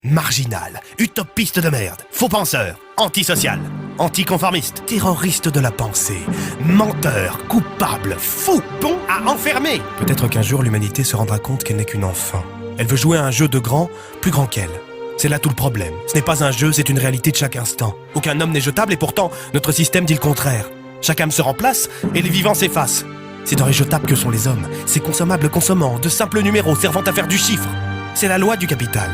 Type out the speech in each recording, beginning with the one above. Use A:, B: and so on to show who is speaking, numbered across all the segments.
A: Marginal, utopiste de merde, faux penseur, antisocial, anticonformiste, terroriste de la pensée, menteur, coupable, fou, bon à enfermer. Peut-être qu'un jour l'humanité se rendra compte qu'elle n'est qu'une enfant. Elle veut jouer à un jeu de grand, plus grand qu'elle. C'est là tout le problème. Ce n'est pas un jeu, c'est une réalité de chaque instant. Aucun homme n'est jetable et pourtant, notre système dit le contraire. Chaque âme se remplace et les vivants s'effacent. C'est dans les jetables que sont les hommes, ces consommables consommants, de simples numéros servant à faire du chiffre. C'est la loi du capital.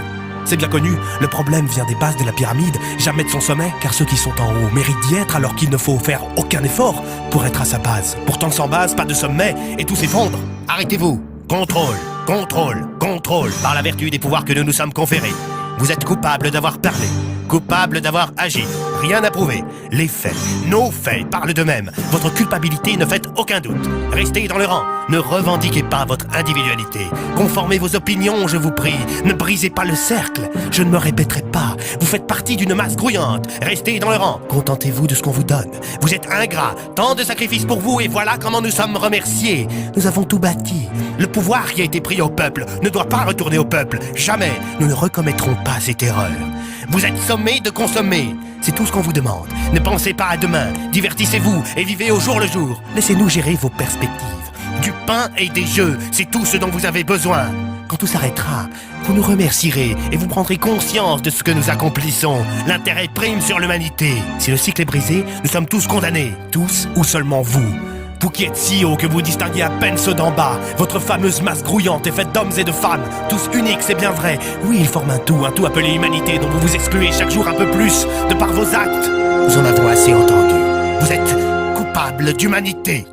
A: C'est bien connu, le problème vient des bases de la pyramide, jamais de son sommet, car ceux qui sont en haut méritent d'y être alors qu'il ne faut faire aucun effort pour être à sa base. Pourtant sans base, pas de sommet, et tout s'effondre. Arrêtez-vous. Contrôle, contrôle, contrôle, par la vertu des pouvoirs que nous nous sommes conférés. Vous êtes coupable d'avoir parlé, coupable d'avoir agi. Rien à prouver. Les faits, nos faits parlent d'eux-mêmes. Votre culpabilité ne fait aucun doute. Restez dans le rang. Ne revendiquez pas votre individualité. Conformez vos opinions, je vous prie. Ne brisez pas le cercle. Je ne me répéterai pas. Vous faites partie d'une masse grouillante. Restez dans le rang. Contentez-vous de ce qu'on vous donne. Vous êtes ingrat. Tant de sacrifices pour vous et voilà comment nous sommes remerciés. Nous avons tout bâti. Le pouvoir qui a été pris au peuple ne doit pas retourner au peuple. Jamais. Nous ne recommettrons pas cette erreur. Vous êtes sommés de consommer. C'est tout ce qu'on vous demande. Ne pensez pas à demain. Divertissez-vous et vivez au jour le jour. Laissez-nous gérer vos perspectives. Du pain et des jeux, c'est tout ce dont vous avez besoin. Quand tout s'arrêtera, vous nous remercierez et vous prendrez conscience de ce que nous accomplissons. L'intérêt prime sur l'humanité. Si le cycle est brisé, nous sommes tous condamnés. Tous ou seulement vous. Vous qui êtes si haut que vous distinguez à peine ceux d'en bas. Votre fameuse masse grouillante est faite d'hommes et de femmes. Tous uniques, c'est bien vrai. Oui, ils forment un tout appelé humanité dont vous vous excluez chaque jour un peu plus de par vos actes. Nous en avons assez entendu. Vous êtes coupable d'humanité.